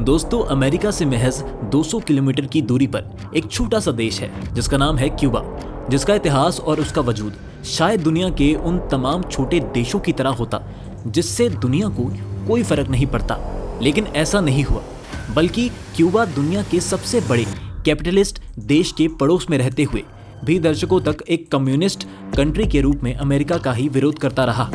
दोस्तों, अमेरिका से महज 200 किलोमीटर की दूरी पर एक छोटा सा देश है जिसका नाम है क्यूबा, जिसका इतिहास और उसका वजूद शायद दुनिया के उन तमाम छोटे देशों की तरह होता जिससे दुनिया को कोई फर्क नहीं पड़ता। लेकिन ऐसा नहीं हुआ, बल्कि क्यूबा दुनिया के सबसे बड़े कैपिटलिस्ट देश के पड़ोस में रहते हुए भी दशकों तक एक कम्युनिस्ट कंट्री के रूप में अमेरिका का ही विरोध करता रहा।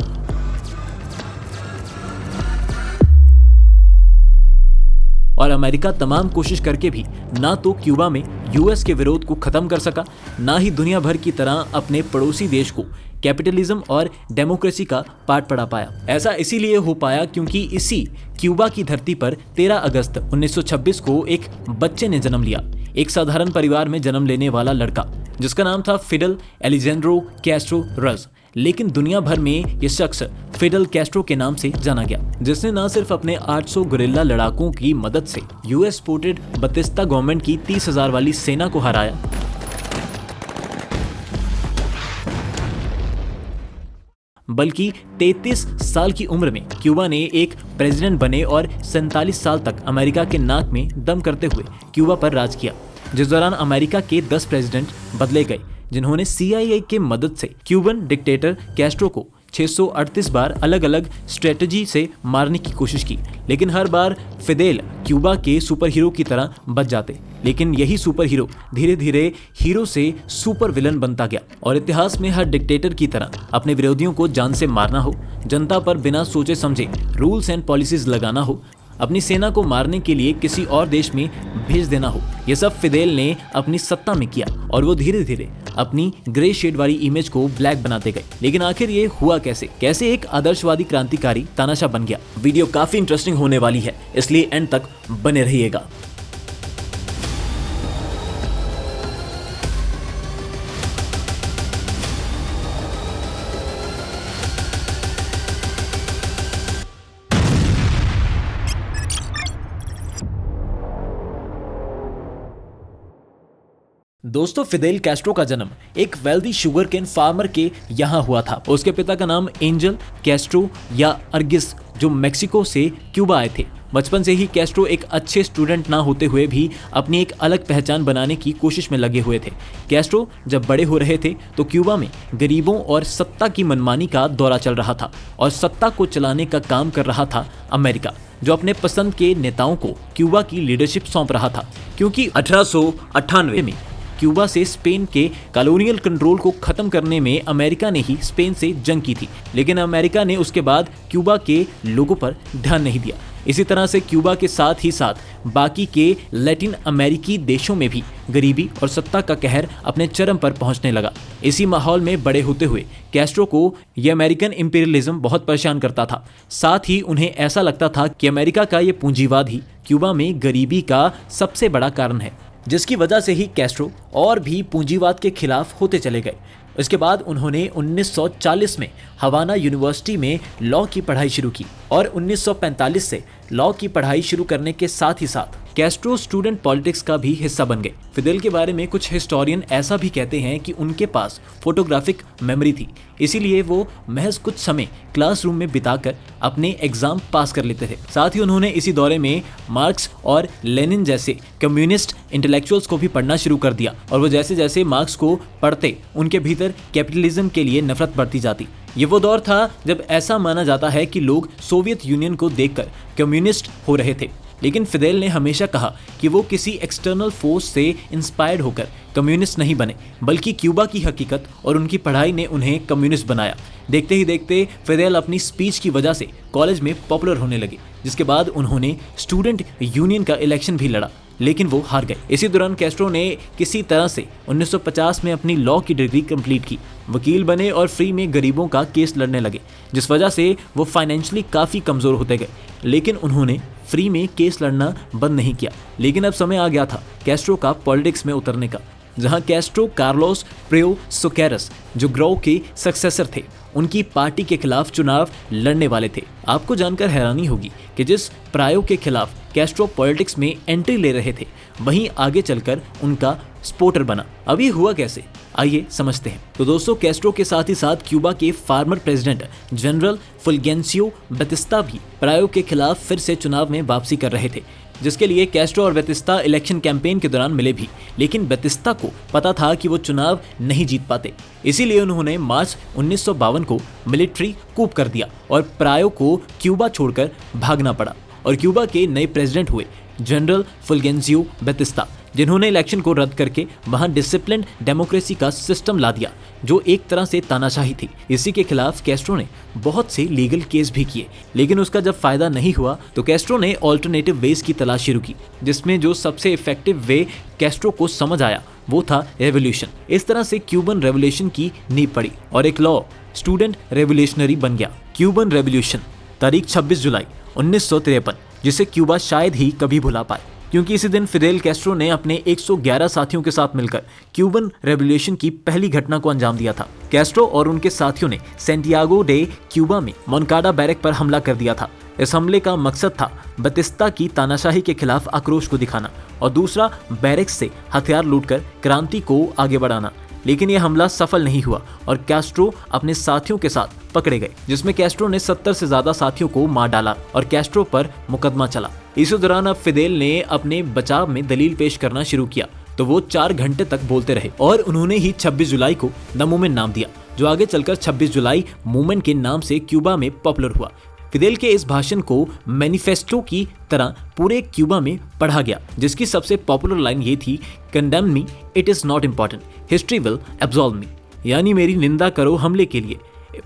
और अमेरिका तमाम कोशिश करके भी ना तो क्यूबा में यूएस के विरोध को खत्म कर सका, ना ही दुनिया भर की तरह अपने पड़ोसी देश को कैपिटलिज्म और डेमोक्रेसी का पाठ पढ़ा पाया। ऐसा इसीलिए हो पाया क्योंकि इसी क्यूबा की धरती पर 13 अगस्त 1926 को एक बच्चे ने जन्म लिया। एक साधारण परिवार में जन्म लेने वाला लड़का जिसका नाम था फिडेल एलिजेंड्रो कैस्ट्रो रज। लेकिन दुनिया भर में यह शख्स फिडेल कैस्ट्रो के नाम से जाना गया, जिसने न सिर्फ अपने 800 गुरिल्ला लड़ाकों की मदद से यूएस सपोर्टेड बतिस्ता गवर्नमेंट की 30,000 वाली सेना को हराया, बल्कि 33 साल की उम्र में क्यूबा ने एक प्रेसिडेंट बने और 47 साल तक अमेरिका के नाक में दम करते हुए क्यूबा पर राज किया, जिस दौरान अमेरिका के 10 प्रेसिडेंट बदले गए, जिन्होंने CIA के मदद से क्यूबन डिक्टेटर कैस्ट्रो को 638 बार अलग अलग स्ट्रेटजी से मारने की कोशिश की। लेकिन हर बार फिदेल क्यूबा के सुपर हीरो की तरह बच जाते। लेकिन यही सुपर हीरो धीरे धीरे हीरो से सुपर विलन बनता गया और इतिहास में हर डिक्टेटर की तरह अपने विरोधियों को जान से मारना हो, जनता पर बिना सोचे समझे रूल्स एंड पॉलिसीज लगाना हो, अपनी सेना को मारने के लिए किसी और देश में भेज देना हो, यह सब फिदेल ने अपनी सत्ता में किया और वो धीरे धीरे अपनी ग्रे शेड वाली इमेज को ब्लैक बनाते गए। लेकिन आखिर ये हुआ कैसे एक आदर्शवादी क्रांतिकारी तानाशाह बन गया। वीडियो काफी इंटरेस्टिंग होने वाली है, इसलिए एंड तक बने रहिएगा। दोस्तों, फिदेल कैस्ट्रो का जन्म एक वेल्दी शुगर केन फार्मर के यहाँ हुआ था। उसके पिता का नाम एंजल कैस्ट्रो या अर्गिस, जो मेक्सिको से क्यूबा आए थे। बचपन से ही कैस्ट्रो एक अच्छे स्टूडेंट ना होते हुए भी अपनी एक अलग पहचान बनाने की कोशिश में लगे हुए थे। कैस्ट्रो जब बड़े हो रहे थे तो क्यूबा में गरीबों और सत्ता की मनमानी का दौरा चल रहा था और सत्ता को चलाने का काम कर रहा था अमेरिका, जो अपने पसंद के नेताओं को क्यूबा की लीडरशिप सौंप रहा था। क्योंकि 1898 में क्यूबा से स्पेन के कॉलोनियल कंट्रोल को खत्म करने में अमेरिका ने ही स्पेन से जंग की थी, लेकिन अमेरिका ने उसके बाद क्यूबा के लोगों पर ध्यान नहीं दिया। इसी तरह से क्यूबा के साथ ही साथ बाकी के लैटिन अमेरिकी देशों में भी गरीबी और सत्ता का कहर अपने चरम पर पहुंचने लगा। इसी माहौल में बड़े होते हुए कैस्ट्रो को यह अमेरिकन इंपीरियलिज्म बहुत परेशान करता था। साथ ही उन्हें ऐसा लगता था कि अमेरिका का यह पूंजीवाद ही क्यूबा में गरीबी का सबसे बड़ा कारण है, जिसकी वजह से ही कैस्ट्रो और भी पूंजीवाद के खिलाफ होते चले गए। इसके बाद उन्होंने 1940 में हवाना यूनिवर्सिटी में लॉ की पढ़ाई शुरू की और 1945 से लॉ की पढ़ाई शुरू करने के साथ ही साथ कैस्ट्रो स्टूडेंट पॉलिटिक्स का भी हिस्सा बन गए। फिदेल के बारे में कुछ हिस्टोरियन ऐसा भी कहते हैं कि उनके पास फोटोग्राफिक मेमोरी थी, इसीलिए वो महज कुछ समय क्लासरूम में बिताकर अपने एग्जाम पास कर लेते थे। साथ ही उन्होंने इसी दौरे में मार्क्स और लेनिन जैसे कम्युनिस्ट इंटेलेक्चुअल्स को भी पढ़ना शुरू कर दिया और वो जैसे जैसे मार्क्स को पढ़ते उनके भीतर कैपिटलिज्म के लिए नफरत बढ़ती जाती। ये वो दौर था जब ऐसा माना जाता है कि लोग सोवियत यूनियन को देखकर कम्युनिस्ट हो रहे थे। लेकिन फिदेल ने हमेशा कहा कि वो किसी एक्सटर्नल फोर्स से इंस्पायर्ड होकर कम्युनिस्ट नहीं बने, बल्कि क्यूबा की हकीकत और उनकी पढ़ाई ने उन्हें कम्युनिस्ट बनाया। देखते ही देखते फिदेल अपनी स्पीच की वजह से कॉलेज में पॉपुलर होने लगे, जिसके बाद उन्होंने स्टूडेंट यूनियन का इलेक्शन भी लड़ा, लेकिन वो हार गए। इसी दौरान कैस्ट्रो ने किसी तरह से 1950 में अपनी लॉ की डिग्री कंप्लीट की, वकील बने और फ्री में गरीबों का केस लड़ने लगे, जिस वजह से वो फाइनेंशियली काफ़ी कमज़ोर होते गए। लेकिन उन्होंने फ्री में केस लड़ना बंद नहीं किया। लेकिन अब समय आ गया था कैस्ट्रो का पॉलिटिक्स में उतरने का, जहां कैस्ट्रो कार्लोस प्रेयो सोकेरस, जो ग्रो के सक्सेसर थे, उनकी पार्टी के खिलाफ चुनाव लड़ने वाले थे। आपको जानकर हैरानी होगी कि जिस प्रायो के खिलाफ कैस्ट्रो पॉलिटिक्स में एंट्री ले रहे थे, वहीं आगे चलकर उनका सपोर्टर बना। अब ये हुआ कैसे, आइए समझते हैं। तो दोस्तों, कैस्ट्रो के साथ ही साथ क्यूबा के फार्मर प्रेसिडेंट जनरल फुल्गेंसियो बतिस्ता भी प्रायो के खिलाफ फिर से चुनाव में वापसी कर रहे थे। जिसके लिए कैस्ट्रो और बेतिस्ता इलेक्शन कैंपेन के दौरान मिले भी, लेकिन बेतिस्ता को पता था कि वो चुनाव नहीं जीत पाते। इसीलिए उन्होंने मार्च 1952 को मिलिट्री कूप कर दिया और प्रायो को क्यूबा छोड़कर भागना पड़ा और क्यूबा के नए प्रेसिडेंट हुए जनरल फुल्गेंसियो बेतिस्ता, जिन्होंने इलेक्शन को रद्द करके वहां डिसिप्लिन्ड डेमोक्रेसी का सिस्टम ला दिया जो एक तरह से तानाशाही थी। इसी के खिलाफ कैस्ट्रो ने बहुत से लीगल केस भी किए, लेकिन उसका जब फायदा नहीं हुआ तो कैस्ट्रो ने ऑल्टरनेटिव वेज की तलाश शुरू की, जिसमें जो सबसे इफेक्टिव वे कैस्ट्रो को समझ आया वो था रेवोल्यूशन। इस तरह से क्यूबन रेवोल्यूशन की नींव पड़ी और एक लॉ स्टूडेंट रेवोल्यूशनरी बन गया, क्यूबन रेवोल्यूशन। तारीख 26 जुलाई 1953, जिसे क्यूबा शायद ही कभी भुला पाए, क्योंकि इसी दिन फिडेल कैस्ट्रो ने अपने 111 साथियों के साथ मिलकर क्यूबन रेवोल्यूशन की पहली घटना को अंजाम दिया था। कैस्ट्रो और उनके साथियों ने सैंटियागो डे क्यूबा में मोनकाडा बैरक पर हमला कर दिया था। इस हमले का मकसद था बेतिस्ता की तानाशाही के खिलाफ आक्रोश को दिखाना और दूसरा बैरक से हथियार लूटकर क्रांति को आगे बढ़ाना। लेकिन यह हमला सफल नहीं हुआ और कैस्ट्रो अपने साथियों के साथ पकड़े गए, जिसमें कैस्ट्रो ने 70 से ज्यादा साथियों को मार डाला और कैस्ट्रो पर मुकदमा चला। इसी दौरान अब फिदेल ने अपने बचाव में दलील पेश करना शुरू किया तो वो 4 घंटे तक बोलते रहे और उन्होंने ही 26 जुलाई को द मूवमेंट नाम दिया, जो आगे चलकर 26 जुलाई मूवमेंट के नाम से क्यूबा में पॉपुलर हुआ। फिदेल के इस भाषण को मैनिफेस्टो की तरह पूरे क्यूबा में पढ़ा गया, जिसकी सबसे पॉपुलर लाइन ये थी, condemn me, it is not important, history will absolve me, यानी मेरी निंदा करो हमले के लिए,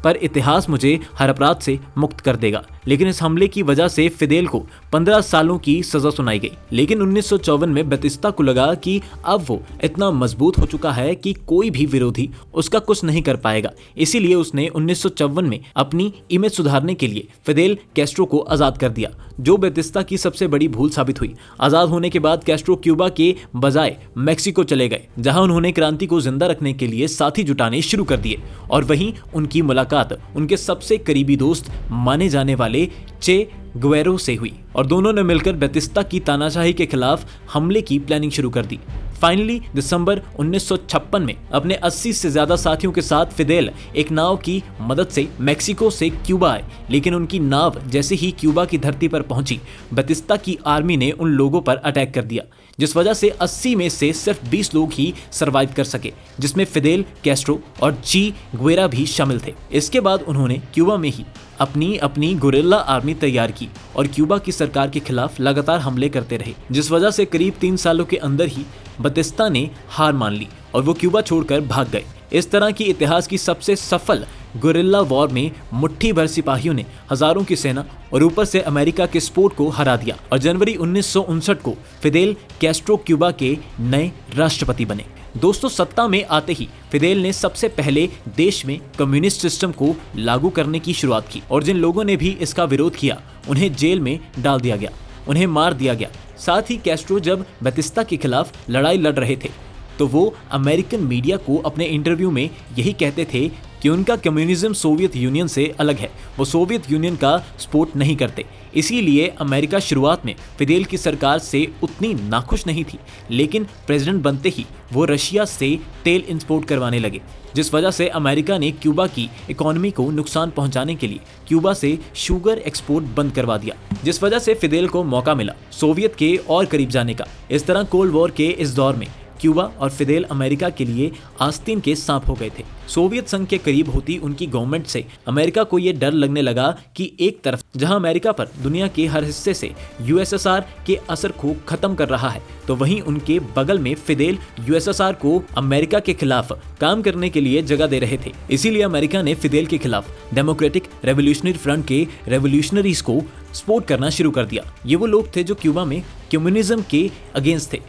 पर इतिहास मुझे हर अपराध से मुक्त कर देगा। लेकिन इस हमले की वजह से फिदेल को 15 सालों की सजा सुनाई गई। लेकिन 1954 में बेतिस्ता को लगा कि अब वो इतना मजबूत हो चुका है कि कोई भी विरोधी उसका कुछ नहीं कर पाएगा। इसीलिए उसने 1954 में अपनी इमेज सुधारने के लिए फिदेल कैस्ट्रो को आजाद कर दिया, जो बेतिस्ता की सबसे बड़ी भूल साबित हुई। आजाद होने के बाद कैस्ट्रो क्यूबा के बजाय मेक्सिको चले गए, जहां उन्होंने क्रांति को जिंदा रखने के लिए साथी जुटाने शुरू कर दिए और वहीं उनकी मुलाकात उनके सबसे करीबी दोस्त माने जाने वाले चे गुवेरो से हुई और दोनों ने मिलकर बेतिस्ता की तानाशाही के खिलाफ हमले की प्लानिंग शुरू कर दी। फाइनली दिसंबर 1956 में अपने 80 से ज्यादा साथियों के साथ फिदेल एक नाव की मदद से मेक्सिको से क्यूबा आए, लेकिन उनकी नाव जैसे ही क्यूबा की धरती पर पहुंची, बेतिस्ता की आर्मी ने उन लोगों पर अटैक कर दिया, जिस वजह से 80 में से सिर्फ 20 लोग ही सरवाइव कर सके, जिसमें फिदेल कैस्ट्रो और ची गुवेरा भी शामिल थे। इसके बाद उन्होंने क्यूबा में ही अपनी गुरिल्ला आर्मी तैयार की और क्यूबा की सरकार के खिलाफ लगातार हमले करते रहे, जिस वजह से करीब 3 सालों के अंदर ही बेतिस्ता ने हार मान ली और वो क्यूबा छोड़कर भाग गए। इस तरह की इतिहास की सबसे सफल गुरिल्ला वॉर में मुट्ठी भर सिपाहियों ने हजारों की सेना और ऊपर से अमेरिका के सपोर्ट को हरा दिया और जनवरी 1959 को फिदेल कैस्ट्रो क्यूबा के नए राष्ट्रपति बने। दोस्तों, सत्ता में आते ही फिदेल ने सबसे पहले देश में कम्युनिस्ट सिस्टम को लागू करने की शुरुआत की और जिन लोगों ने भी इसका विरोध किया उन्हें जेल में डाल दिया गया, उन्हें मार दिया गया। साथ ही कैस्ट्रो जब बेतिस्ता के खिलाफ लड़ाई लड़ रहे थे तो वो अमेरिकन मीडिया को अपने इंटरव्यू में यही कहते थे कि उनका कम्युनिज्म सोवियत यूनियन से अलग है, वो सोवियत यूनियन का सपोर्ट नहीं करते। इसीलिए अमेरिका शुरुआत में फिदेल की सरकार से उतनी नाखुश नहीं थी, लेकिन प्रेसिडेंट बनते ही वो रशिया से तेल इंपोर्ट करवाने लगे, जिस वजह से अमेरिका ने क्यूबा की इकोनॉमी को नुकसान पहुंचाने के लिए क्यूबा से शुगर एक्सपोर्ट बंद करवा दिया, जिस वजह से फिदेल को मौका मिला सोवियत के और करीब जाने का। इस तरह कोल्ड वॉर के इस दौर में क्यूबा और फिदेल अमेरिका के लिए आस्तीन के सांप हो गए थे। सोवियत संघ के करीब होती उनकी गवर्नमेंट से अमेरिका को यह डर लगने लगा कि एक तरफ जहां अमेरिका पर दुनिया के हर हिस्से से यूएसएसआर के असर को खत्म कर रहा है, तो वहीं उनके बगल में फिदेल यूएसएसआर को अमेरिका के खिलाफ काम करने के लिए जगह दे रहे थे। इसीलिए अमेरिका ने फिदेल के खिलाफ डेमोक्रेटिक रेवोल्यूशनरी फ्रंट के रेवोल्यूशनरीज को सपोर्ट करना शुरू कर दिया। ये वो लोग थे जो क्यूबा में कम्युनिज्म के अगेंस्ट थे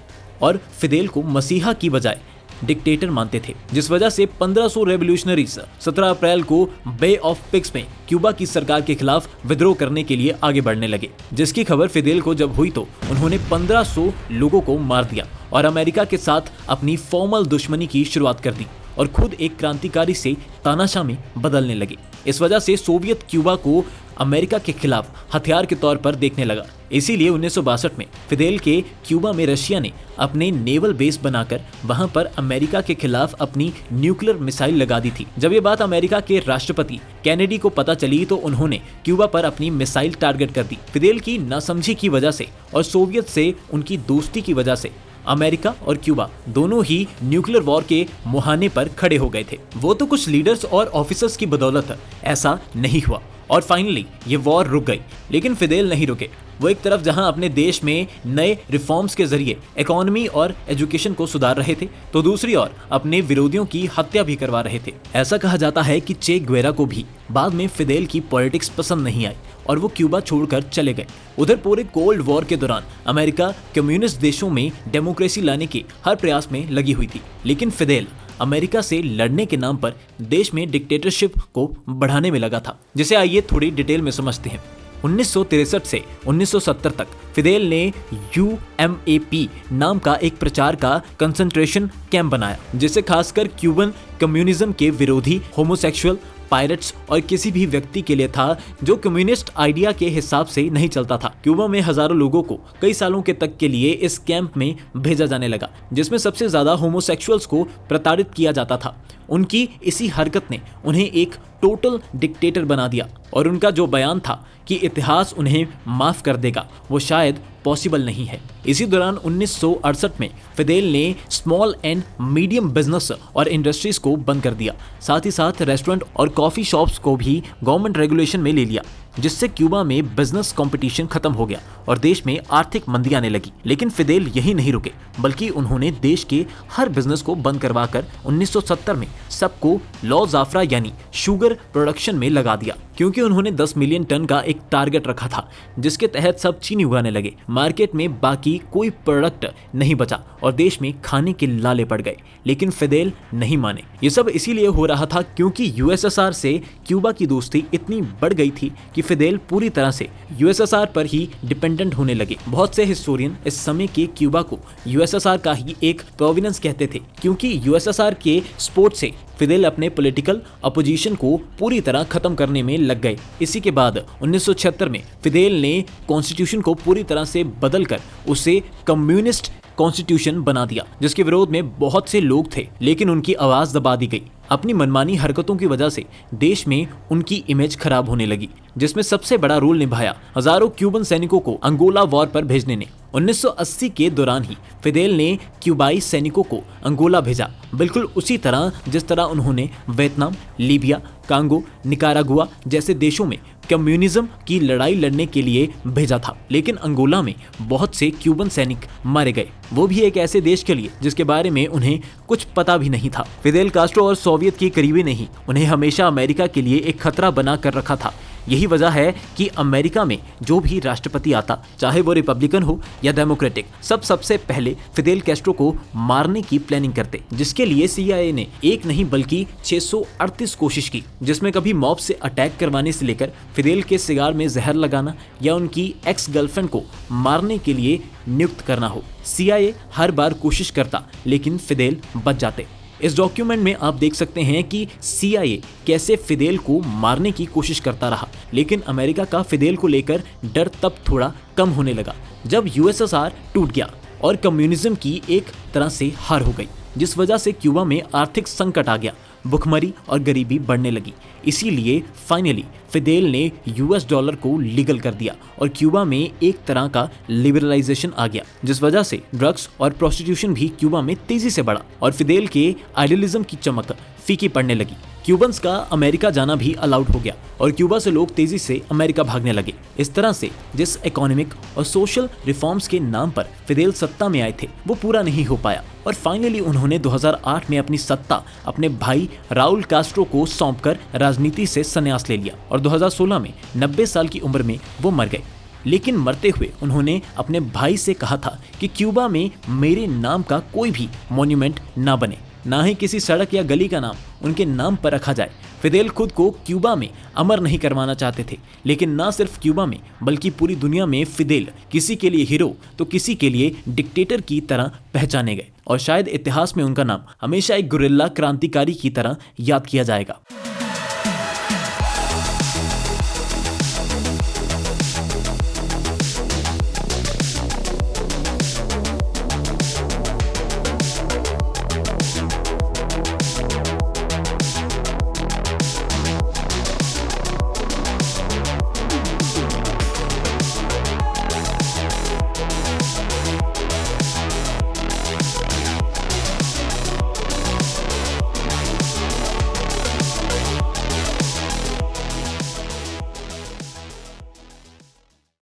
और फिदेल को मसीहा की बजाय डिक्टेटर मानते थे, जिस वजह से 1500 रेवोल्यूशनरीज 17 अप्रैल को बे ऑफ पिग्स में क्यूबा की सरकार के खिलाफ विद्रोह करने के लिए आगे बढ़ने लगे। जिसकी खबर फिदेल को जब हुई तो उन्होंने 1500 लोगों को मार दिया और अमेरिका के साथ अपनी फॉर्मल दुश्मनी की शुरुआत कर दी और खुद एक क्रांतिकारी से तानाशाह में बदलने लगे। इस वजह से सोवियत क्यूबा को अमेरिका के खिलाफ हथियार के तौर पर देखने लगा। इसीलिए 1962 में फिदेल के क्यूबा में रशिया ने अपने नेवल बेस बनाकर वहां पर अमेरिका के खिलाफ अपनी न्यूक्लियर मिसाइल लगा दी थी। जब ये बात अमेरिका के राष्ट्रपति कैनेडी को पता चली तो उन्होंने क्यूबा पर अपनी मिसाइल टारगेट कर दी। फिदेल की नासमझी की वजह से और सोवियत से उनकी दोस्ती की वजह से अमेरिका और क्यूबा दोनों ही न्यूक्लियर वॉर के मुहाने पर खड़े हो गए थे। वो तो कुछ लीडर्स और ऑफिसर्स की बदौलत ऐसा नहीं हुआ और फाइनली ये वॉर रुक गई, लेकिन फिदेल नहीं रुके। वो एक तरफ जहां अपने देश में नए रिफॉर्म्स के जरिए इकोनॉमी और एजुकेशन को सुधार रहे थे, तो दूसरी ओर अपने विरोधियों की हत्या भी करवा रहे थे। ऐसा कहा जाता है कि चे ग्वेरा को भी बाद में फिदेल की पॉलिटिक्स पसंद नहीं आई और वो क्यूबा छोड़कर चले गए। उधर पूरे कोल्ड वॉर के दौरान अमेरिका कम्युनिस्ट देशों में डेमोक्रेसी लाने के हर प्रयास में लगी हुई थी, लेकिन फिदेल अमेरिका से लड़ने के नाम पर देश में डिक्टेटरशिप को बढ़ाने में लगा था, जिसे आइए थोड़ी डिटेल में समझते हैं। 1963 से 1970 तक फिदेल ने UMAP नाम का एक प्रचार का कंसंट्रेशन कैंप बनाया, जिसे खासकर क्यूबन कम्युनिज्म के विरोधी होमोसेक्सुअल, पायरेट्स और किसी भी व्यक्ति के लिए था जो कम्युनिस्ट आइडिया के हिसाब से नहीं चलता था। क्यूबा में हजारों लोगों को कई सालों के तक के लिए इस कैंप में भेजा जाने लगा, जिसमें सबसे ज्यादा होमोसेक्सुअल्स को प्रताड़ित किया जाता था। उनकी इसी हरकत ने उन्हें एक टोटल डिक्टेटर बना दिया और उनका जो बयान था कि इतिहास उन्हें माफ कर देगा, वो शायद पॉसिबल नहीं है। इसी दौरान 1968 में फिदेल ने स्मॉल एंड मीडियम बिजनेस और इंडस्ट्रीज को बंद कर दिया। साथ ही साथ रेस्टोरेंट और कॉफी शॉप्स को भी गवर्नमेंट रेगुलेशन में ले लिया, जिससे क्यूबा में बिजनेस कंपटीशन खत्म हो गया और देश में आर्थिक मंदी आने लगी। लेकिन फिदेल यही नहीं रुके, बल्कि उन्होंने देश के हर बिजनेस को बंद करवाकर 1970 में सबको लॉ जाफरा यानी शुगर प्रोडक्शन में लगा दिया, क्योंकि उन्होंने 10 मिलियन टन का एक टारगेट रखा था, जिसके तहत सब चीनी उगाने लगे। मार्केट में बाकी कोई प्रोडक्ट नहीं बचा और देश में खाने के लाले पड़ गए, लेकिन फिदेल नहीं माने। ये सब इसीलिए हो रहा था क्योंकि यूएसएसआर से क्यूबा की दोस्ती इतनी बढ़ गई थी कि फिदेल पूरी तरह से यूएसएसआर पर ही डिपेंडेंट होने लगे। बहुत से हिस्टोरियन इस समय के क्यूबा को यूएसएसआर का ही एक प्रोविनेंस कहते थे, क्योंकि यूएसएसआर के सपोर्ट से फिदेल अपने पॉलिटिकल अपोजिशन को पूरी तरह खत्म करने में लग गए। इसी के बाद 1976 में फिदेल ने कॉन्स्टिट्यूशन को पूरी तरह से बदलकर उसे कम्युनिस्ट कॉन्स्टिट्यूशन बना दिया, जिसके विरोध में बहुत से लोग थे, लेकिन उनकी आवाज दबा दी गई। अपनी मनमानी हरकतों की वजह से देश में उनकी इमेज खराब होने लगी, जिसमें सबसे बड़ा रोल निभाया हजारों क्यूबन सैनिकों को अंगोला वॉर पर भेजने ने। 1980 के दौरान ही फिदेल ने क्यूबाई सैनिकों को अंगोला भेजा, बिल्कुल उसी तरह जिस तरह उन्होंने वियतनाम, लीबिया, कांगो, निकारागुआ जैसे देशों में कम्युनिज्म की लड़ाई लड़ने के लिए भेजा था। लेकिन अंगोला में बहुत से क्यूबन सैनिक मारे गए, वो भी एक ऐसे देश के लिए जिसके बारे में उन्हें कुछ पता भी नहीं था। फिदेल कास्ट्रो और सोवियत के करीबी ने ही उन्हें हमेशा अमेरिका के लिए एक खतरा बना कर रखा था। यही वजह है कि अमेरिका में जो भी राष्ट्रपति आता, चाहे वो रिपब्लिकन हो या डेमोक्रेटिक, सबसे पहले फिदेल कैस्ट्रो को मारने की प्लानिंग करते, जिसके लिए CIA ने एक नहीं बल्कि 638 कोशिश की, जिसमें कभी मॉब से अटैक करवाने से लेकर फिदेल के सिगार में जहर लगाना या उनकी एक्स गर्लफ्रेंड को मारने के लिए नियुक्त करना हो। CIA हर बार कोशिश करता, लेकिन फिदेल बच जाते। इस डॉक्यूमेंट में आप देख सकते हैं कि CIA कैसे फिदेल को मारने की कोशिश करता रहा, लेकिन अमेरिका का फिदेल को लेकर डर तब थोड़ा कम होने लगा जब USSR टूट गया और कम्युनिज्म की एक तरह से हार हो गई, जिस वजह से क्यूबा में आर्थिक संकट आ गया, भुखमरी और गरीबी बढ़ने लगी। इसीलिए फाइनली फिदेल ने US डॉलर को लीगल कर दिया और क्यूबा में एक तरह का लिबरलाइजेशन आ गया, जिस वजह से ड्रग्स और प्रोस्टिट्यूशन भी क्यूबा में तेजी से बढ़ा और फिदेल के आइडियलिज्म की चमक फीकी पड़ने लगी। क्यूबन्स का अमेरिका जाना भी अलाउड हो गया और क्यूबा से लोग तेजी से अमेरिका भागने लगे। इस तरह से जिस इकोनॉमिक और सोशल रिफॉर्म्स के नाम पर फिदेल सत्ता में आए थे, वो पूरा नहीं हो पाया और फाइनली उन्होंने 2008 में अपनी सत्ता अपने भाई राउल कास्ट्रो को सौंपकर राजनीति से संन्यास ले लिया और 2016 में 90 साल की उम्र में वो मर गए। लेकिन मरते हुए उन्होंने अपने भाई से कहा था कि क्यूबा में मेरे नाम का कोई भी मॉन्यूमेंट ना बने, ना ही किसी सड़क या गली का नाम उनके नाम पर रखा जाए। फिदेल खुद को क्यूबा में अमर नहीं करवाना चाहते थे, लेकिन ना सिर्फ क्यूबा में बल्कि पूरी दुनिया में फिदेल किसी के लिए हीरो तो किसी के लिए डिक्टेटर की तरह पहचाने गए और शायद इतिहास में उनका नाम हमेशा एक गुरिल्ला क्रांतिकारी की तरह याद किया जाएगा।